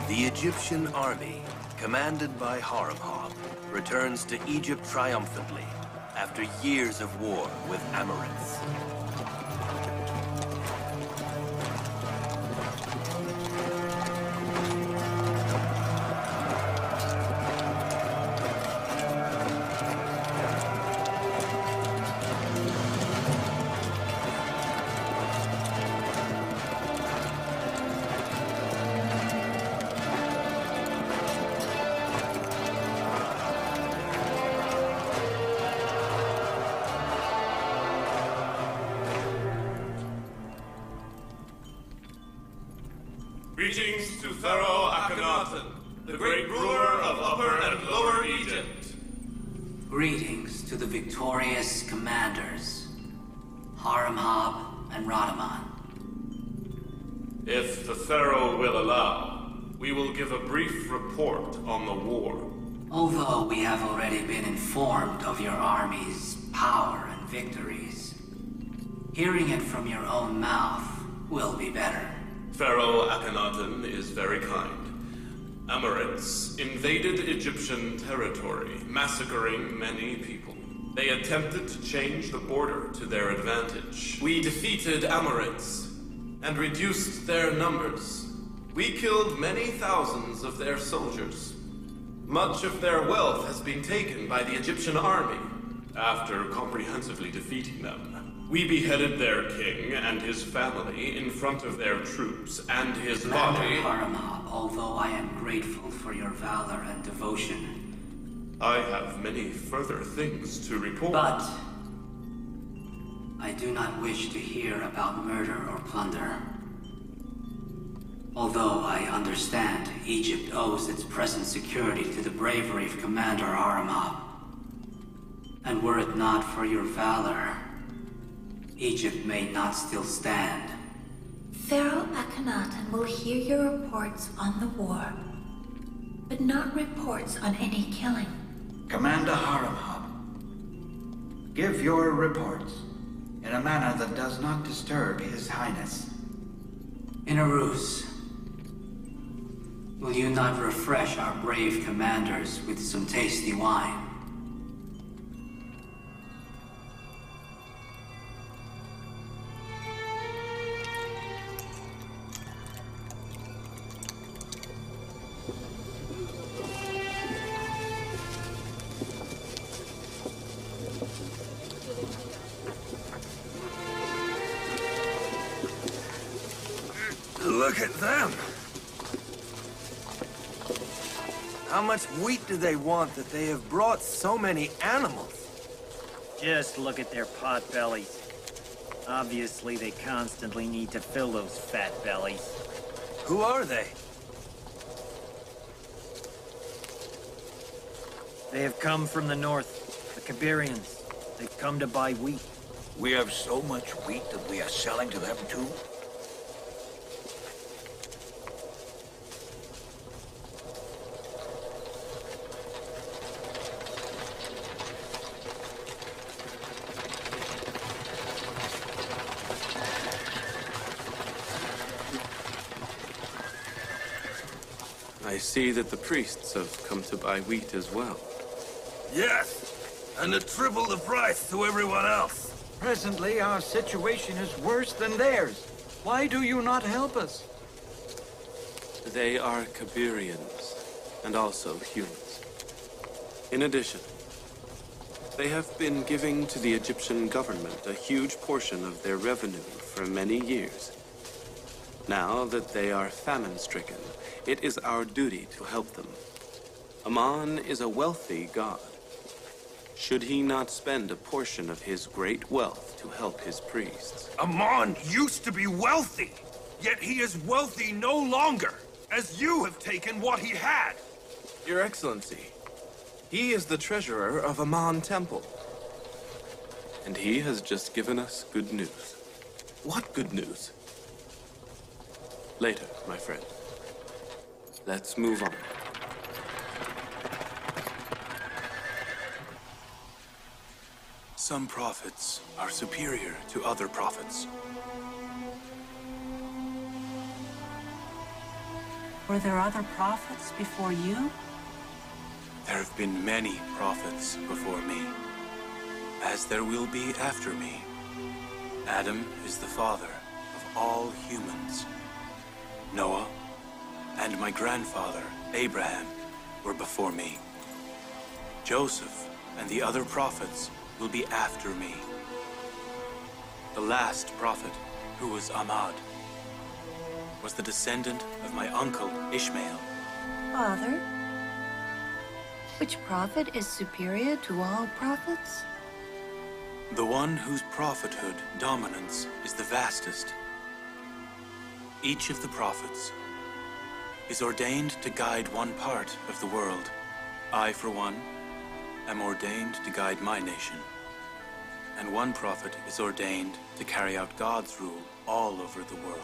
The Egyptian army, commanded by Haramhab, returns to Egypt triumphantly after years of war with Amorites. Greetings to Pharaoh Akhenaten, the great ruler of Upper and Lower Egypt. Greetings to the victorious commanders, Haramhab and Radaman. If the Pharaoh will allow, we will give a brief report on the war. Although we have already been informed of your army's power and victories, hearing it from your own mouth will be better. Pharaoh Akhenaten is very kind. Amorites invaded Egyptian territory, massacring many people. They attempted to change the border to their advantage. We defeated Amorites and reduced their numbers. We killed many thousands of their soldiers. Much of their wealth has been taken by the Egyptian army. After comprehensively defeating them, we beheaded their king and his family in front of their troops, and his body... Haramhab, although I am grateful for your valor and devotion, I have many further things to report. but I do not wish to hear about murder or plunder. Although I understand Egypt owes its present security to the bravery of Commander Haramhab, and were it not for your valor, Egypt may not still stand. Pharaoh Akhenaten will hear your reports on the war, but not reports on any killing. Commander Haramhab, give your reports in a manner that does not disturb His Highness. In a ruse, will you not refresh our brave commanders with some tasty wine? Look at them! How much wheat do they want that they have brought so many animals? Just look at their pot bellies. Obviously, they constantly need to fill those fat bellies. Who are they? They have come from the north, the Kabirians. They've come to buy wheat. We have so much wheat that we are selling to them too? I see that the priests have come to buy wheat as well. Yes, and at triple the price to everyone else. Presently, our situation is worse than theirs. Why do you not help us? They are Kabirians, and also humans. In addition, they have been giving to the Egyptian government a huge portion of their revenue for many years. Now that they are famine-stricken, it is our duty to help them. Amon is a wealthy god. Should he not spend a portion of his great wealth to help his priests? Amon used to be wealthy, yet he is wealthy no longer, as you have taken what he had. Your Excellency, he is the treasurer of Amon Temple. And he has just given us good news. What good news? Later, my friend. Let's move on. Some prophets are superior to other prophets. Were there other prophets before you? There have been many prophets before me, as there will be after me. Adam is the father of all humans. Noah and my grandfather, Abraham, were before me. Joseph and the other prophets will be after me. The last prophet, who was Ahmad, was the descendant of my uncle Ishmael. Father, which prophet is superior to all prophets? The one whose prophethood dominance is the vastest. Each of the prophets is ordained to guide one part of the world. I, for one, am ordained to guide my nation. And one prophet is ordained to carry out God's rule all over the world.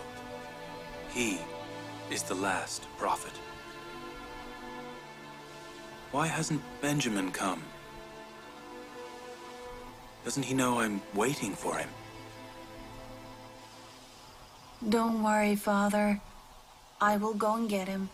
He is the last prophet. Why hasn't Benjamin come? Doesn't he know I'm waiting for him? Don't worry, Father. I will go and get him.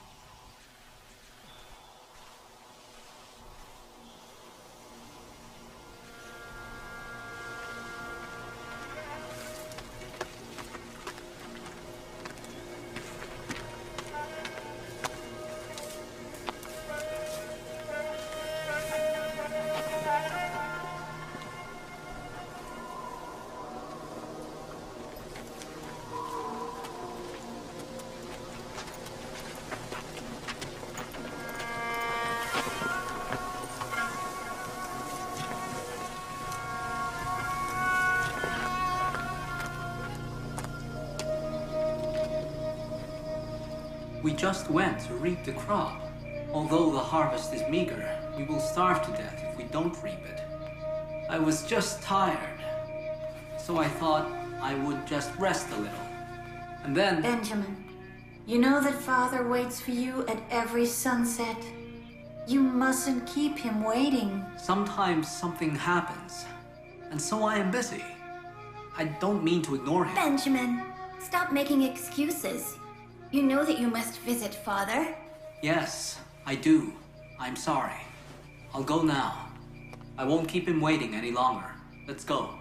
We just went to reap the crop. Although the harvest is meager, we will starve to death if we don't reap it. I was just tired, so I thought I would just rest a little. And then... Benjamin, you know that Father waits for you at every sunset. You mustn't keep him waiting. Sometimes something happens, and so I am busy. I don't mean to ignore him. Benjamin, stop making excuses. You know that you must visit Father. Yes, I do. I'm sorry. I'll go now. I won't keep him waiting any longer. Let's go.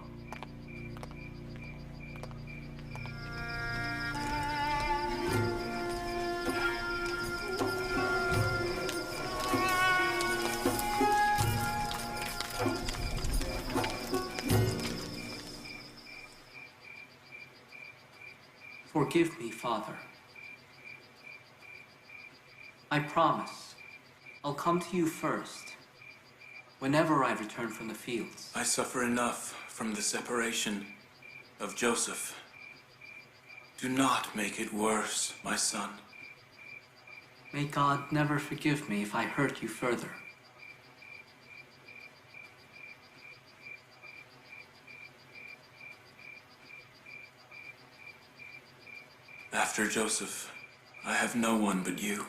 Forgive me, Father. I promise, I'll come to you first, whenever I return from the fields. I suffer enough from the separation of Joseph. Do not make it worse, my son. May God never forgive me if I hurt you further. After Joseph, I have no one but you.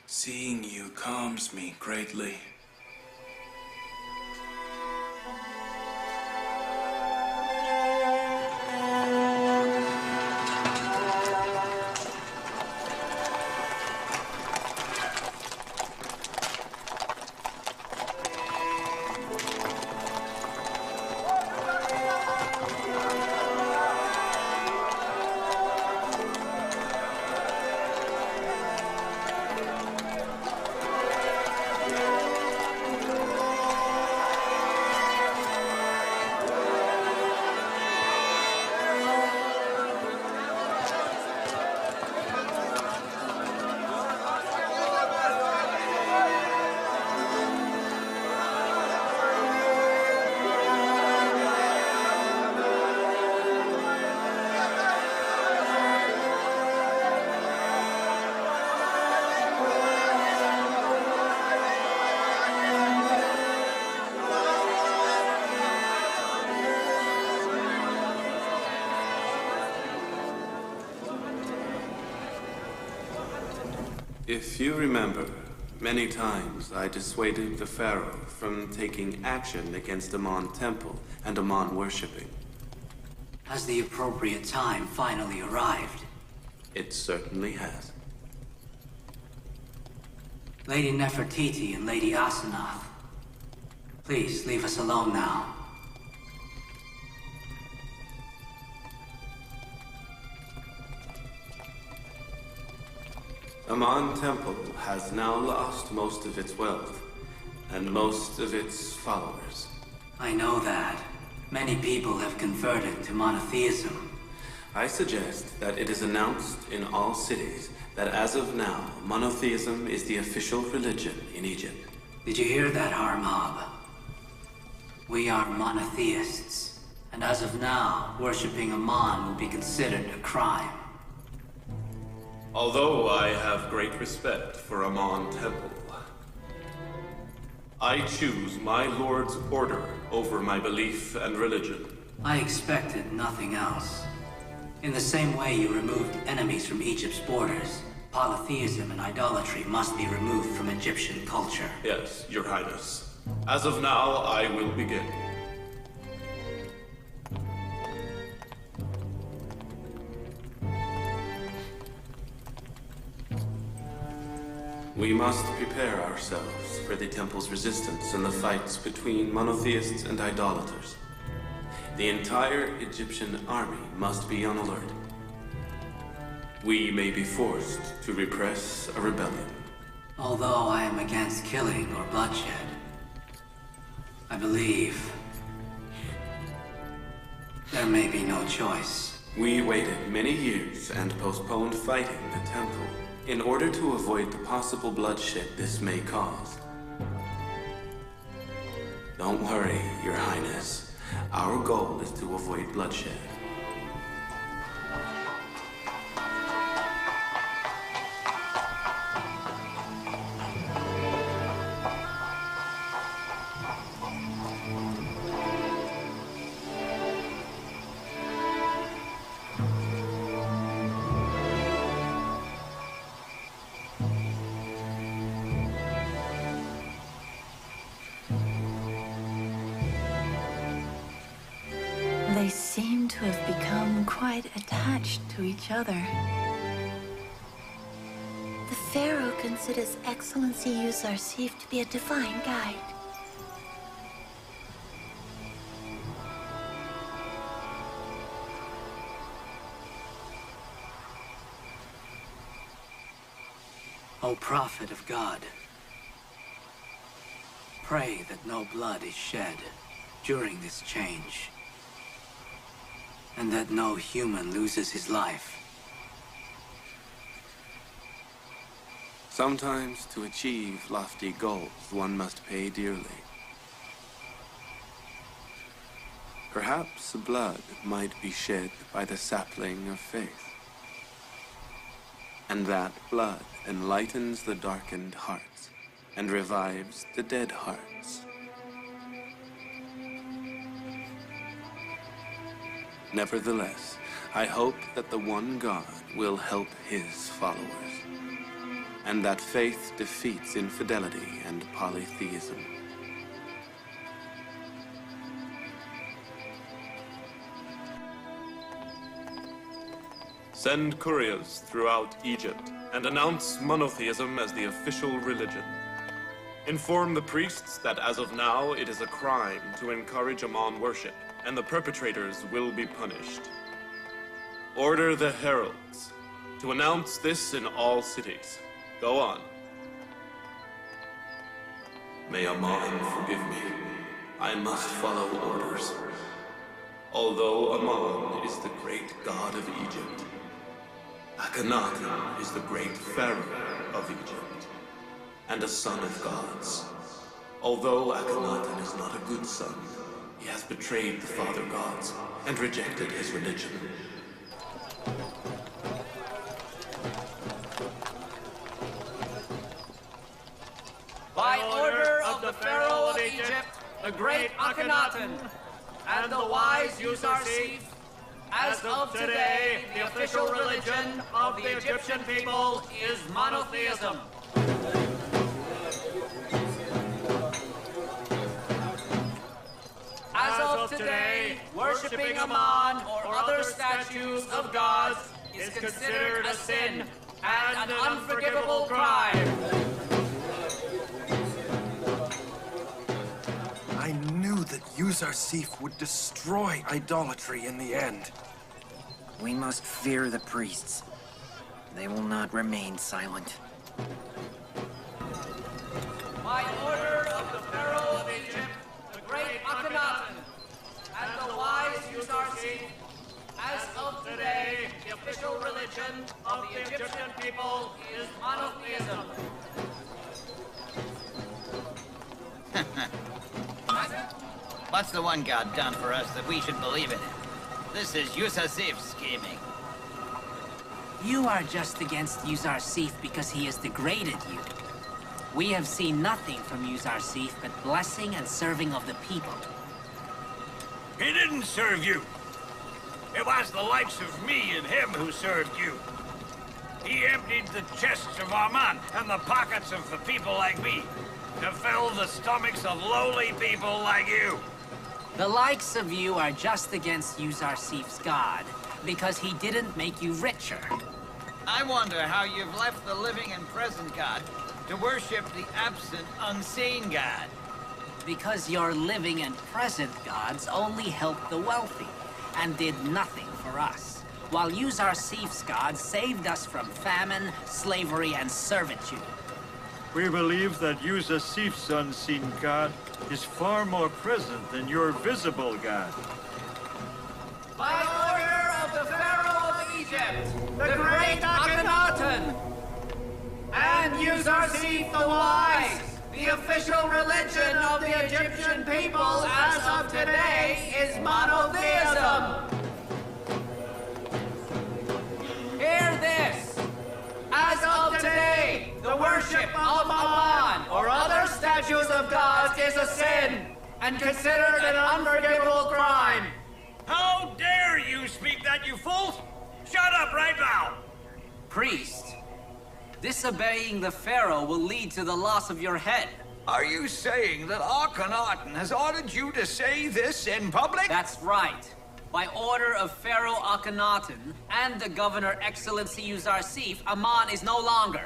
Seeing you calms me greatly. If you remember, many times I dissuaded the Pharaoh from taking action against Amon Temple and Amon worshipping. As the appropriate time finally arrived, It certainly has. Lady Nefertiti and Lady Asenath, please leave us alone now. Aman Temple has now lost most of its wealth, and most of its followers. I know that. Many people have converted to monotheism. I suggest that it is announced in all cities that as of now, monotheism is the official religion in Egypt. Did you hear that, Harmab? We are monotheists, and as of now, worshipping Aman will be considered a crime. Although I have great respect for Aman Temple, I choose my Lord's order over my belief and religion. I expected nothing else. In the same way you removed enemies from Egypt's borders, polytheism and idolatry must be removed from Egyptian culture. Yes, Your Highness. As of now, I will begin. We must prepare ourselves for the temple's resistance in the fights between monotheists and idolaters. The entire Egyptian army must be on alert. We may be forced to repress a rebellion. Although I am against killing or bloodshed, I believe there may be no choice. We waited many years and postponed fighting the temple in order to avoid the possible bloodshed this may cause. Don't worry, Your Highness. Our goal is to avoid bloodshed. They seem to have become quite attached to each other. The Pharaoh considers Excellency Yusuf to be a divine guide. O Prophet of God, pray that no blood is shed during this change, and that no human loses his life. Sometimes to achieve lofty goals, one must pay dearly. Perhaps blood might be shed by the sapling of faith. And that blood enlightens the darkened hearts and revives the dead hearts. Nevertheless, I hope that the one God will help his followers, and that faith defeats infidelity and polytheism. Send couriers throughout Egypt and announce monotheism as the official religion. Inform the priests that as of now it is a crime to encourage Aman worship, and the perpetrators will be punished. Order the heralds to announce this in all cities. Go on. May Aman forgive me. I must follow orders. Although Aman is the great god of Egypt, Akhenaten is the great pharaoh of Egypt, and a son of gods. Although Akhenaten is not a good son, he has betrayed the father gods and rejected his religion. By order of the Pharaoh of Egypt, the great Akhenaten, and the wise Yusuf, as of today, the official religion of the Egyptian people is monotheism. As of today, worshipping Aman or other statues of gods is considered a sin and an unforgivable crime. I knew that Yusuf would destroy idolatry in the end. We must fear the priests. They will not remain silent. By order of the Pharaoh of Egypt, the great Akhenaten, and the wise Yusuf, as of today, the official religion of the Egyptian people is monotheism. What's the one god done for us that we should believe in him? This is Yusuf scheming. You are just against Yusuf because he has degraded you. We have seen nothing from Yusuf but blessing and serving of the people. He didn't serve you. It was the likes of me and him who served you. He emptied the chests of Arman and the pockets of the people like me to fill the stomachs of lowly people like you. The likes of you are just against Yusuf's god because he didn't make you richer. I wonder how you've left the living and present god to worship the absent, unseen god. Because your living and present gods only helped the wealthy and did nothing for us, while Yusuf's god saved us from famine, slavery, and servitude. We believe that Yusuf's unseen god is far more present than your visible god. By order of the Pharaoh of Egypt, the great Akhenaten, and Yusuf the Wise, the official religion of the Egyptian people as of today is monotheism. Hear this. As of today, the worship of Aman or other statues of gods is a sin and considered an unforgivable crime. How dare you speak that, you fools? Shut up right now! Priest, disobeying the Pharaoh will lead to the loss of your head. Are you saying that Akhenaten has ordered you to say this in public? That's right. By order of Pharaoh Akhenaten and the Governor Excellency Yusuf, Aman is no longer.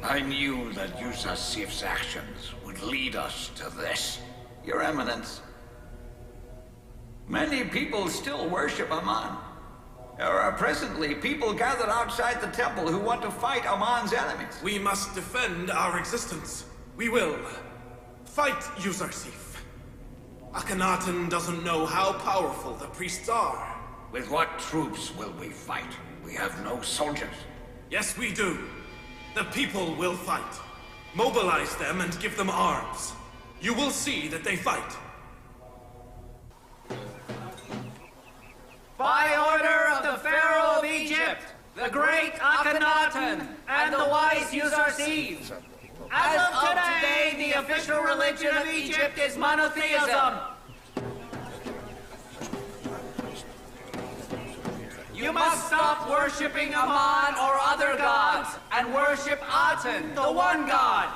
I knew that Yusuf's actions would lead us to this. Your Eminence, many people still worship Aman. There are presently people gathered outside the temple who want to fight Aman's enemies. We must defend our existence. We will. Fight Yusuf. Akhenaten doesn't know how powerful the priests are. With what troops will we fight? We have no soldiers. Yes, we do. The people will fight. Mobilize them and give them arms. You will see that they fight. By order of the Pharaoh of Egypt, the great Akhenaten, and the wise Yusuf, as of today, the official religion of Egypt is monotheism. You must stop worshipping Aman or other gods and worship Aten, the one god.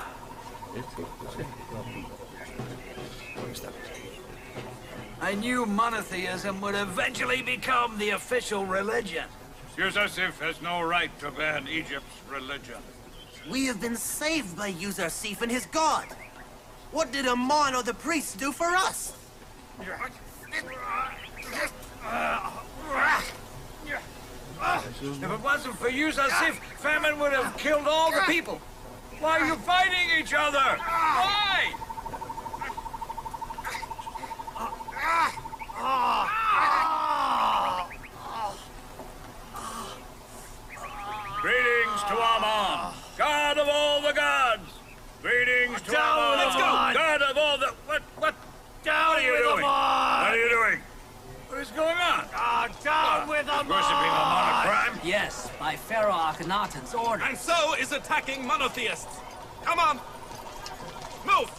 I knew monotheism would eventually become the official religion. Yusuf has no right to ban Egypt's religion. We have been saved by Yusuf and his god. What did Aman or the priests do for us? If it wasn't for Yusuf, famine would have killed all the people. Why are you fighting each other? Why? Greetings to Aman, god of all the gods. Greetings to Aman, let's go. God of all the... What? Down What are you with doing? Aman! What are you doing? What is going on? Down with Aman! Worshipping Aman a crime? Yes, by Pharaoh Akhenaten's order. And so is attacking monotheists. Come on. Move.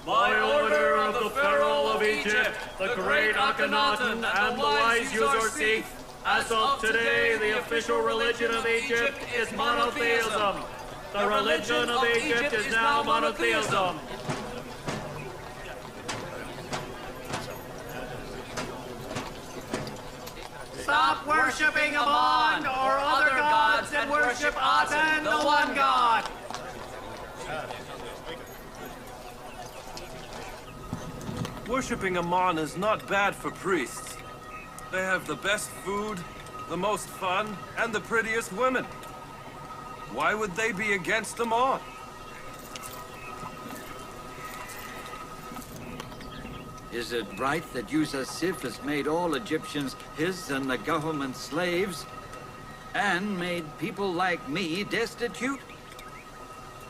By order of the Pharaoh of Egypt, the great Akhenaten, and the wise Yusuf, As of today, the official religion of Egypt is monotheism. The religion of Egypt is now monotheism. Stop worshipping Amon or other gods and worship Aten, the one God. Worshipping Amon is not bad for priests. They have the best food, the most fun, and the prettiest women. Why would they be against Amon? Is it right that Yusuf has made all Egyptians his and the government's slaves, and made people like me destitute?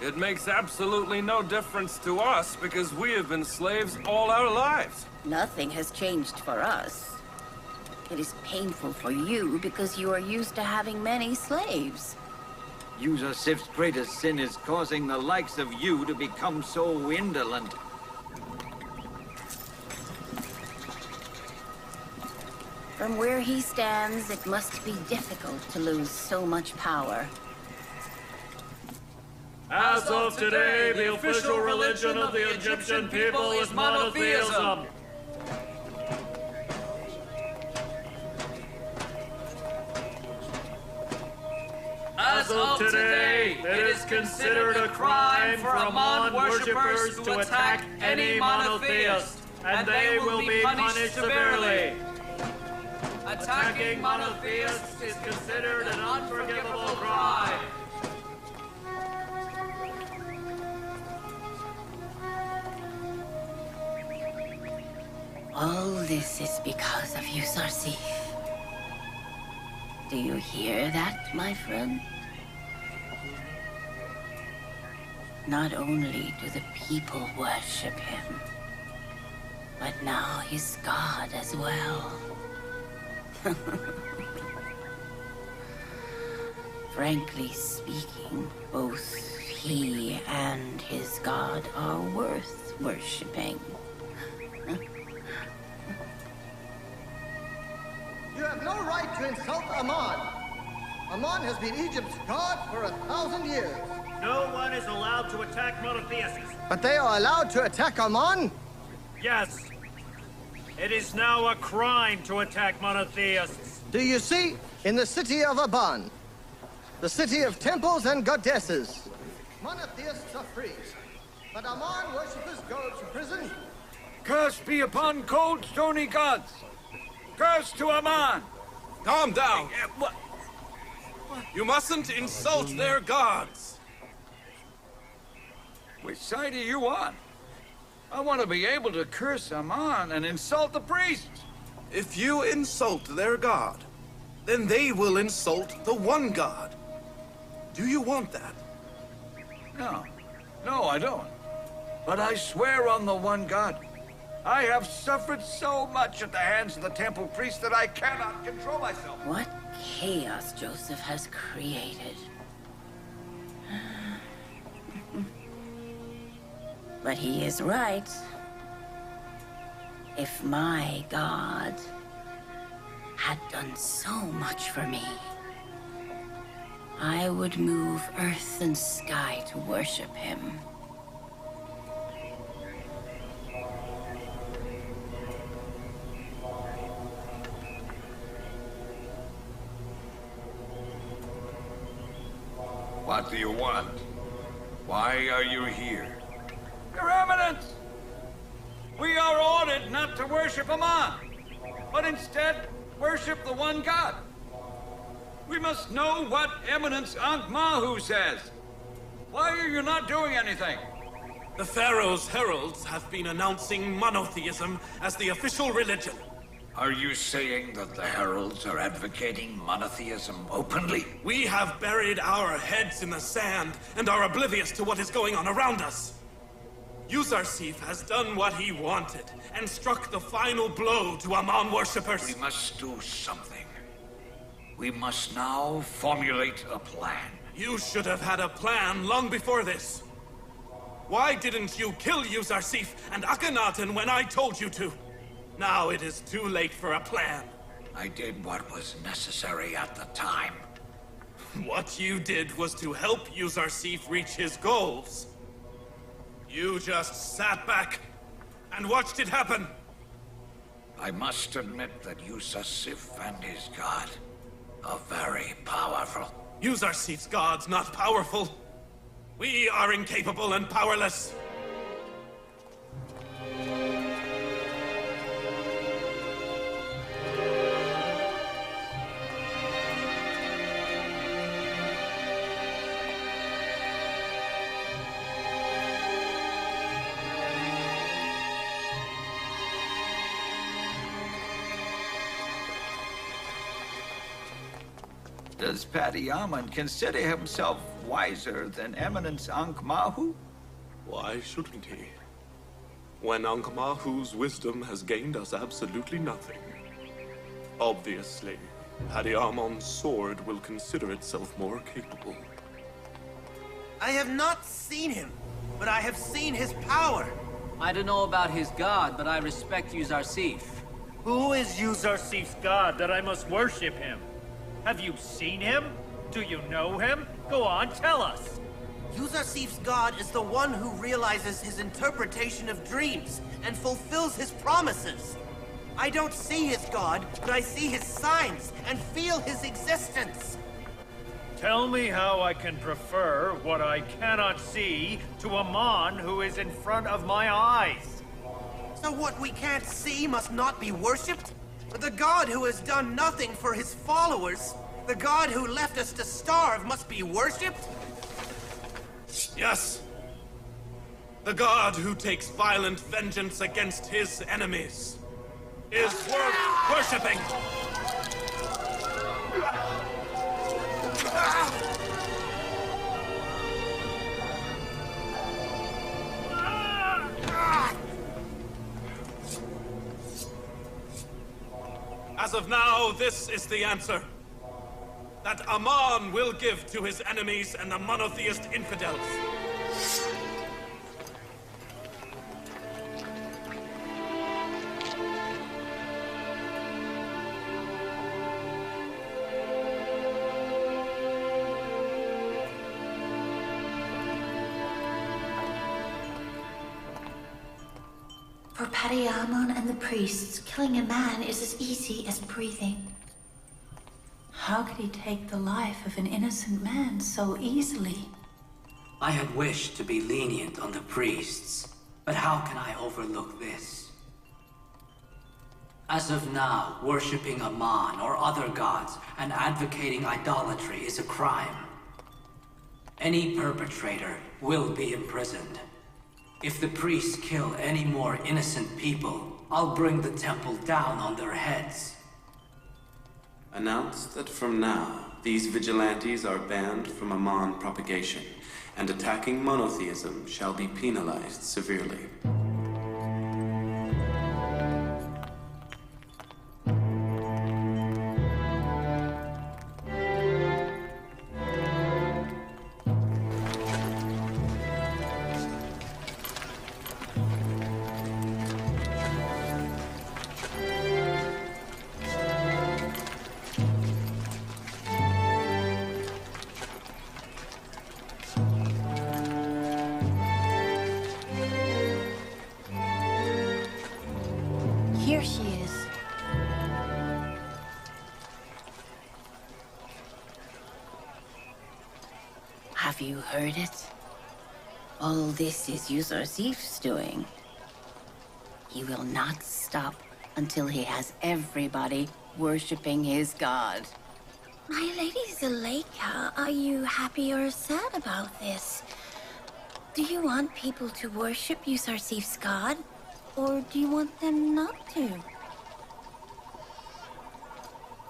It makes absolutely no difference to us because we have been slaves all our lives. Nothing has changed for us. It is painful for you because you are used to having many slaves. Yusuf's greatest sin is causing the likes of you to become so indolent. From where he stands, it must be difficult to lose so much power. As of today, the official religion of the Egyptian people is monotheism. As of today, it is considered a crime for Amon worshippers to attack any monotheist, and they will be punished severely. Attacking monotheists is considered an unforgivable crime. All this is because of Yusuf. Do you hear that, my friend? Not only do the people worship him, but now he's God as well. Frankly speaking, both he and his God are worth worshipping. You have no right to insult Amon. Amon has been Egypt's god for 1,000 years. No one is allowed to attack monotheists. But they are allowed to attack Amon? Yes. It is now a crime to attack monotheists. Do you see? In the city of Aban, the city of temples and goddesses, monotheists are free. But Amon worshippers go to prison. Curse be upon cold, stony gods! Curse to Amon! Calm down. What? You mustn't insult their gods. Which side are you on? I want to be able to curse Amon and insult the priests. If you insult their god, then they will insult the one god. Do you want that? No, I don't. But I swear on the one God. I have suffered so much at the hands of the temple priests that I cannot control myself. What chaos Joseph has created. But he is right. If my God had done so much for me, I would move earth and sky to worship him. What do you want? Why are you here? Your Eminence! We are ordered not to worship Amon, but instead worship the one God. We must know what Eminence Ankh Mahu says. Why are you not doing anything? The Pharaoh's heralds have been announcing monotheism as the official religion. Are you saying that the heralds are advocating monotheism openly? We have buried our heads in the sand and are oblivious to what is going on around us. Yusuf has done what he wanted and struck the final blow to Amon worshippers. We must do something. We must now formulate a plan. You should have had a plan long before this. Why didn't you kill Yusuf and Akhenaten when I told you to? Now it is too late for a plan. I did what was necessary at the time. What you did was to help Yuzarsif reach his goals. You just sat back and watched it happen. I must admit that Yuzarsif and his god are very powerful. Yuzarsif's god's not powerful. We are incapable and powerless. Does Padiyaman consider himself wiser than Eminence Ankh-Mahu? Why shouldn't he? When Ankh-Mahu's wisdom has gained us absolutely nothing. Obviously, Padiyamon's sword will consider itself more capable. I have not seen him, but I have seen his power. I don't know about his god, but I respect Yuzarsif. Who is Yuzarsif's god that I must worship him? Have you seen him? Do you know him? Go on, tell us! Yuzarsif's god is the one who realizes his interpretation of dreams and fulfills his promises. I don't see his god, but I see his signs and feel his existence. Tell me how I can prefer what I cannot see to a Mon who is in front of my eyes. So what we can't see must not be worshipped? The god who has done nothing for his followers, the god who left us to starve, must be worshipped? Yes. The god who takes violent vengeance against his enemies is worth worshipping. As of now, this is the answer. That Amon will give to his enemies and the monotheist infidels. For Padiyaman and the priests, killing a man is as easy as breathing. How could he take the life of an innocent man so easily? I had wished to be lenient on the priests, but how can I overlook this? As of now, worshipping Amon or other gods and advocating idolatry is a crime. Any perpetrator will be imprisoned. If the priests kill any more innocent people, I'll bring the temple down on their heads. Announce that from now, these vigilantes are banned from Amon propagation, and attacking monotheism shall be penalized severely. Here she is. Have you heard it? All this is Yuzarsif's doing. He will not stop until he has everybody worshipping his god. My lady Zuleykha, are you happy or sad about this? Do you want people to worship Yuzarsif's god? Or do you want them not to?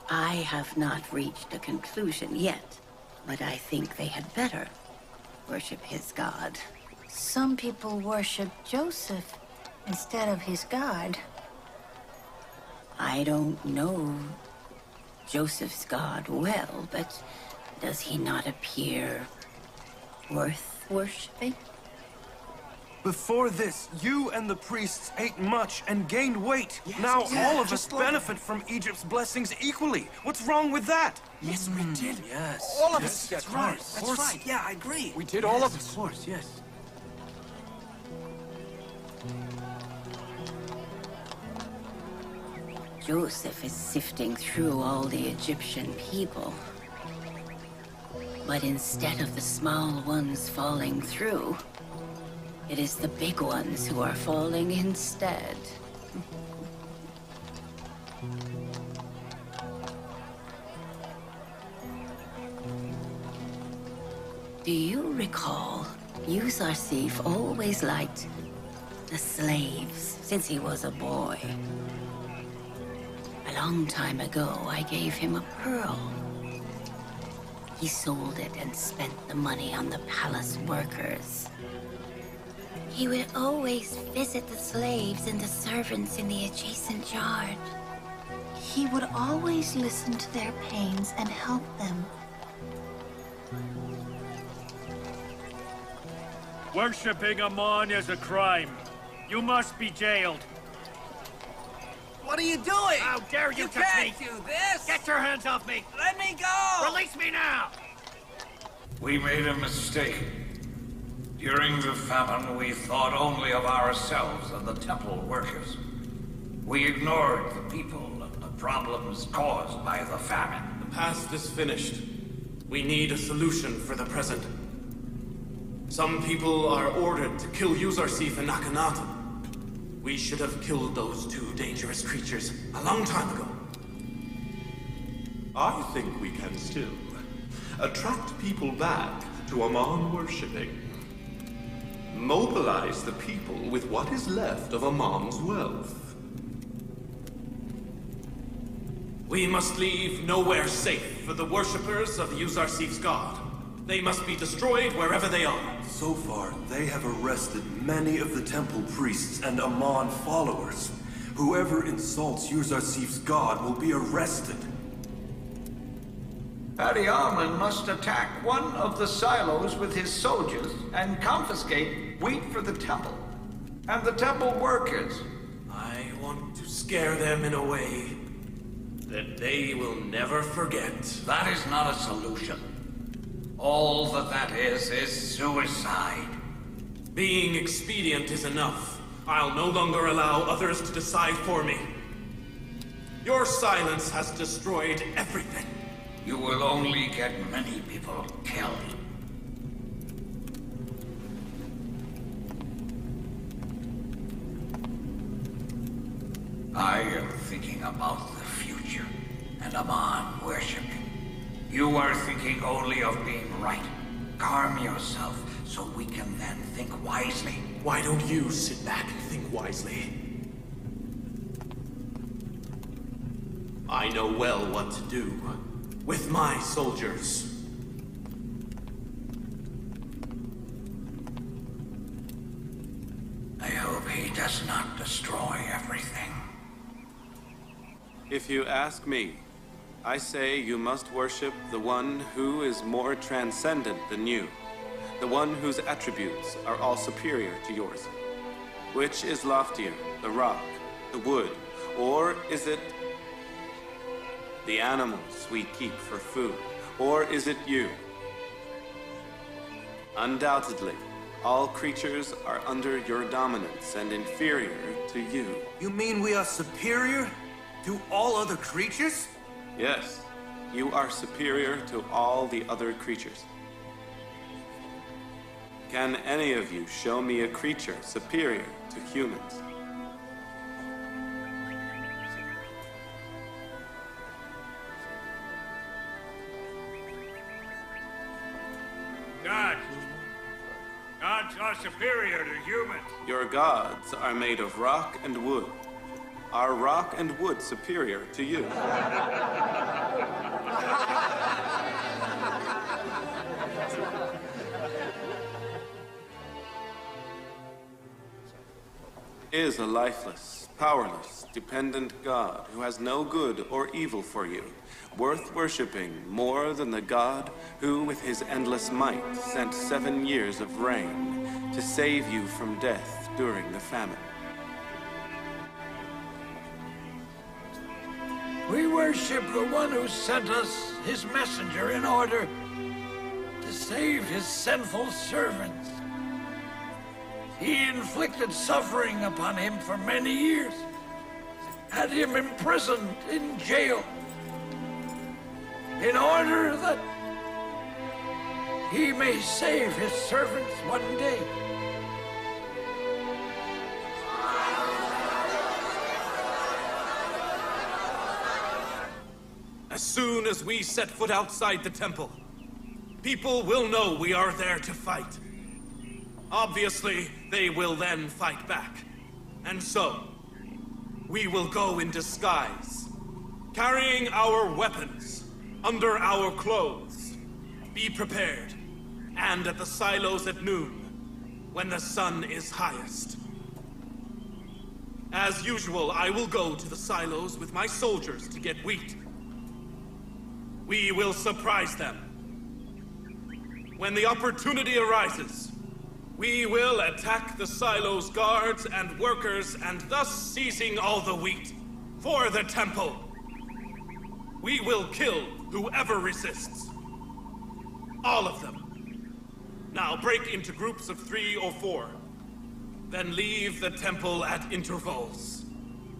I have not reached a conclusion yet, but I think they had better worship his god. Some people worship Joseph instead of his god. I don't know Joseph's god well, but does he not appear worth worshipping? Before this, you and the priests ate much and gained weight. Now all of us benefit from Egypt's blessings equally. What's wrong with that? Yes, we did. Yes. All of us. That's right. right. That's right. Yeah, I agree. We did all of us. Of course, yes. Joseph is sifting through all the Egyptian people. But instead of the small ones falling through, it is the big ones who are falling instead. Do you recall, Yusuf always liked the slaves since he was a boy. A long time ago, I gave him a pearl. He sold it and spent the money on the palace workers. He would always visit the slaves and the servants in the adjacent yard. He would always listen to their pains and help them. Worshipping Ammon is a crime. You must be jailed. What are you doing? How dare you touch me? You can't do this! Get your hands off me! Let me go! Release me now! We made a mistake. During the famine, we thought only of ourselves and the temple workers. We ignored the people and the problems caused by the famine. The past is finished. We need a solution for the present. Some people are ordered to kill Yuzarsif and Akhenaten. We should have killed those two dangerous creatures a long time ago. I think we can still attract people back to Ammon worshipping. Mobilize the people with what is left of Ammon's wealth. We must leave nowhere safe for the worshippers of Yuzarsif's god. They must be destroyed wherever they are. So far, they have arrested many of the temple priests and Ammon followers. Whoever insults Yuzarsif's god will be arrested. Padiaman must attack one of the silos with his soldiers and confiscate wheat for the temple. And the temple workers. I want to scare them in a way that they will never forget. That is not a solution. All that is suicide. Being expedient is enough. I'll no longer allow others to decide for me. Your silence has destroyed everything. You will only get many people killed. I am thinking about the future and Ammon worshipping. You are thinking only of being right. Calm yourself so we can then think wisely. Why don't you sit back and think wisely? I know well what to do with my soldiers. I hope he does not destroy everything. If you ask me, I say you must worship the one who is more transcendent than you, the one whose attributes are all superior to yours. Which is loftier, the rock, the wood, or is it the animals we keep for food, or is it you? Undoubtedly, all creatures are under your dominance and inferior to you. You mean we are superior to all other creatures? Yes, you are superior to all the other creatures. Can any of you show me a creature superior to humans? Gods are superior to humans. Your gods are made of rock and wood. Are rock and wood superior to you? is a lifeless, powerless, dependent God who has no good or evil for you, worth worshipping more than the God who, with his endless might, sent 7 years of rain to save you from death during the famine. We worship the one who sent us his messenger in order to save his sinful servants. He inflicted suffering upon him for many years, had him imprisoned in jail, in order that he may save his servants one day. As soon as we set foot outside the temple, people will know we are there to fight. Obviously, they will then fight back. And so, we will go in disguise, carrying our weapons under our clothes. Be prepared, and at the silos at noon, when the sun is highest. As usual, I will go to the silos with my soldiers to get wheat. We will surprise them. When the opportunity arises, we will attack the silos' guards and workers and thus seizing all the wheat for the temple. We will kill whoever resists. All of them. Now break into groups of 3 or 4. Then leave the temple at intervals.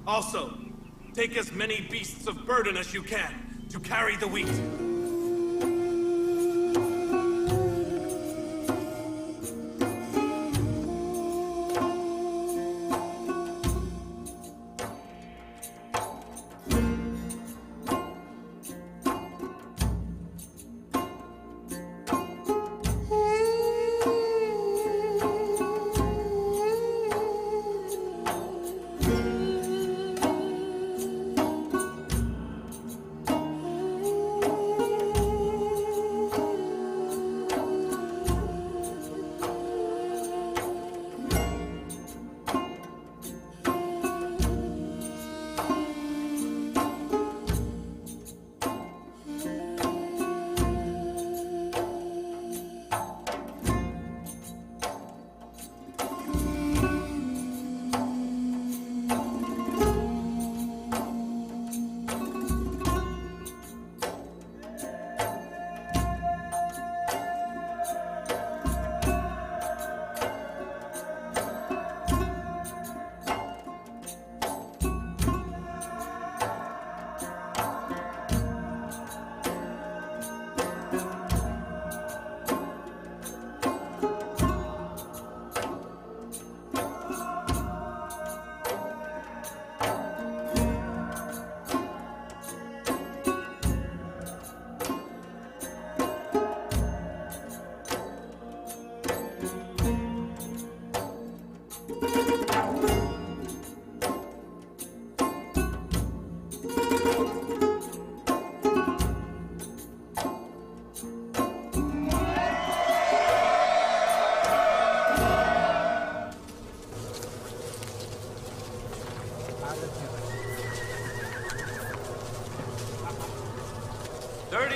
Also, take as many beasts of burden as you can to carry the wheat.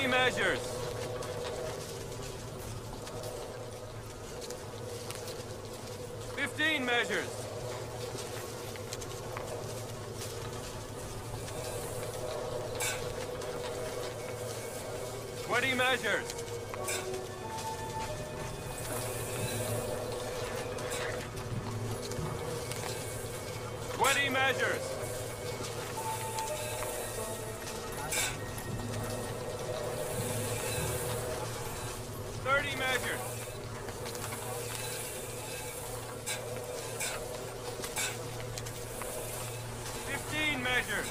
Measures. 15 measures. 20 measures. 20 measures. 30 measures. 15 measures.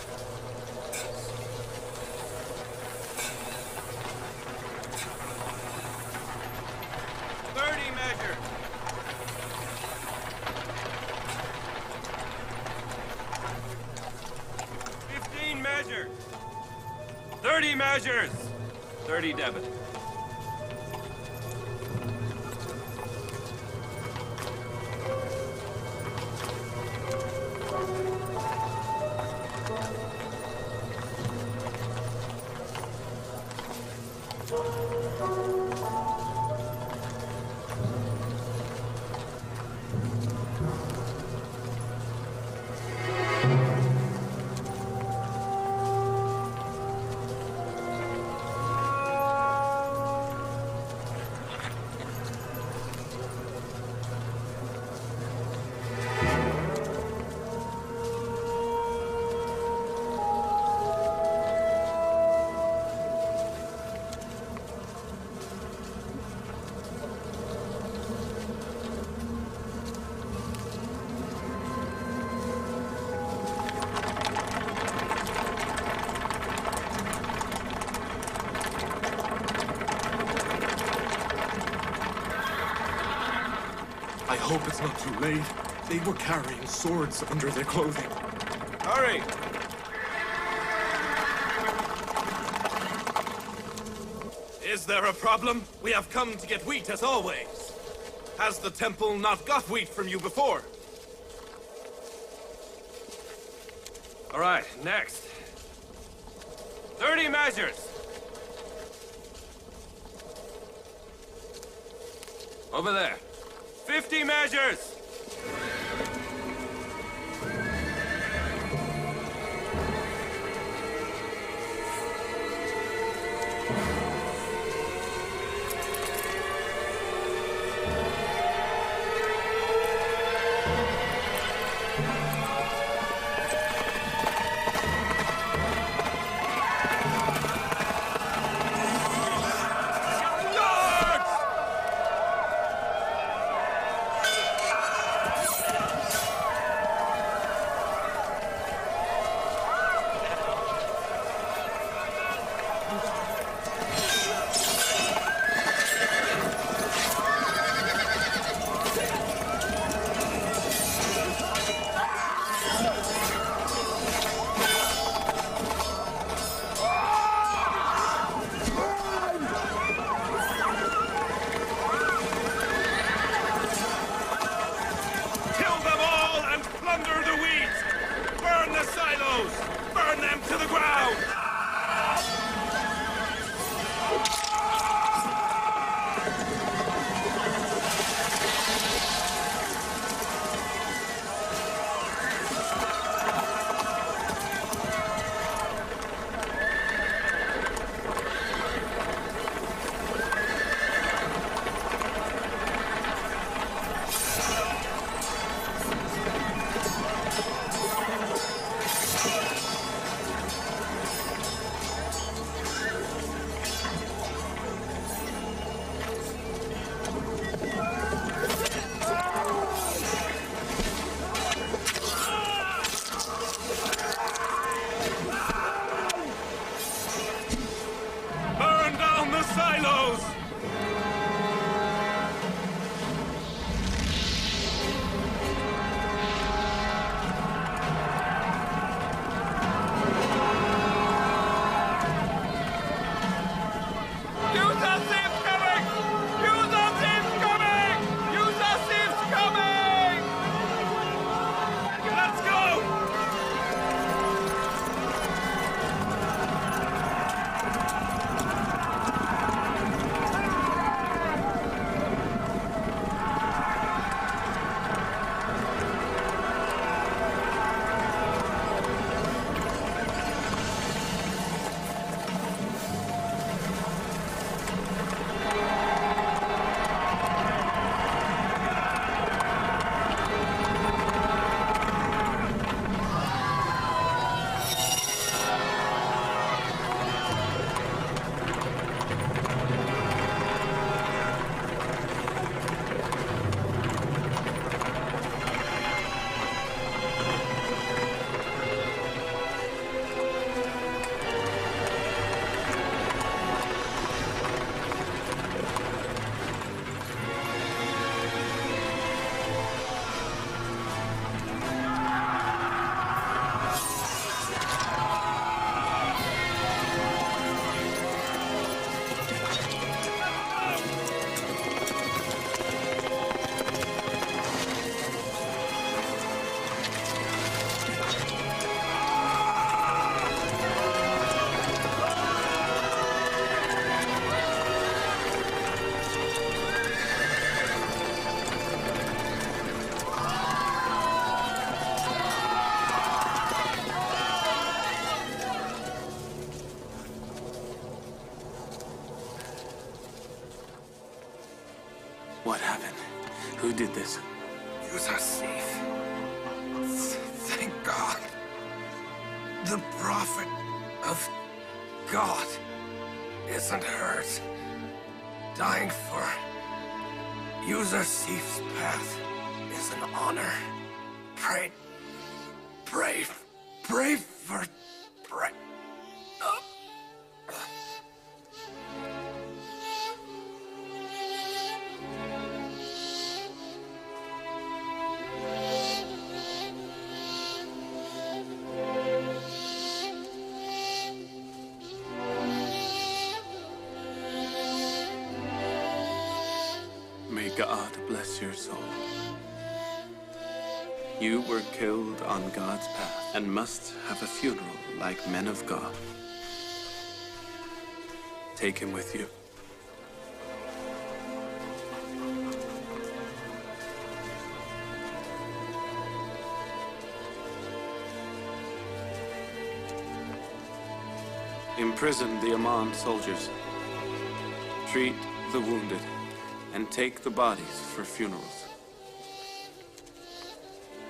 30 measures. 15 measures. 30 measures. 30 debit. I hope it's not too late. They were carrying swords under their clothing. Hurry! Is there a problem? We have come to get wheat as always. Has the temple not got wheat from you before? All right, next. 30 measures! Over there. 50 measures! Who did this? Yusuf. Thank God. The prophet of God isn't hurt. Dying for Yusuf's path is an honor. Pray for... May God bless your soul. You were killed on God's path and must have a funeral like men of God. Take him with you. Imprison the Aman soldiers. Treat the wounded. And take the bodies for funerals.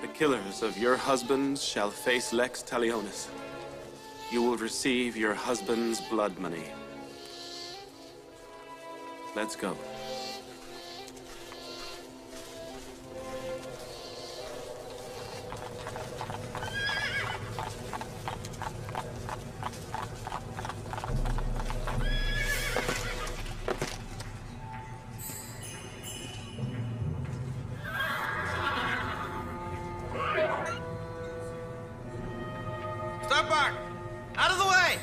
The killers of your husbands shall face lex talionis. You will receive your husband's blood money. Let's go. Stop back! Out of the way!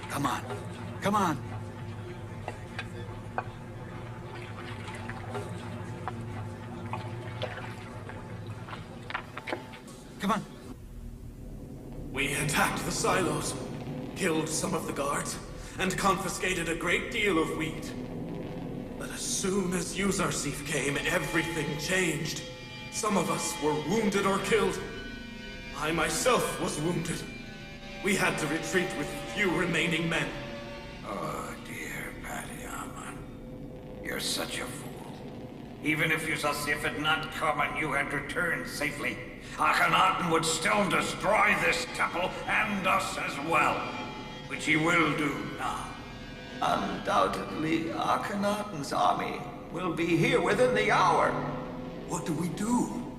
Come on. Come on. Come on. We attacked the silos, killed some of the guards, and confiscated a great deal of wheat. But as soon as Yusuf came, everything changed. Some of us were wounded or killed. I myself was wounded. We had to retreat with few remaining men. Oh, dear Potifar. You're such a fool. Even if Yusuf had not come and you had returned safely, Akhenaten would still destroy this temple and us as well. Which he will do now. Undoubtedly, Akhenaten's army will be here within the hour. What do we do?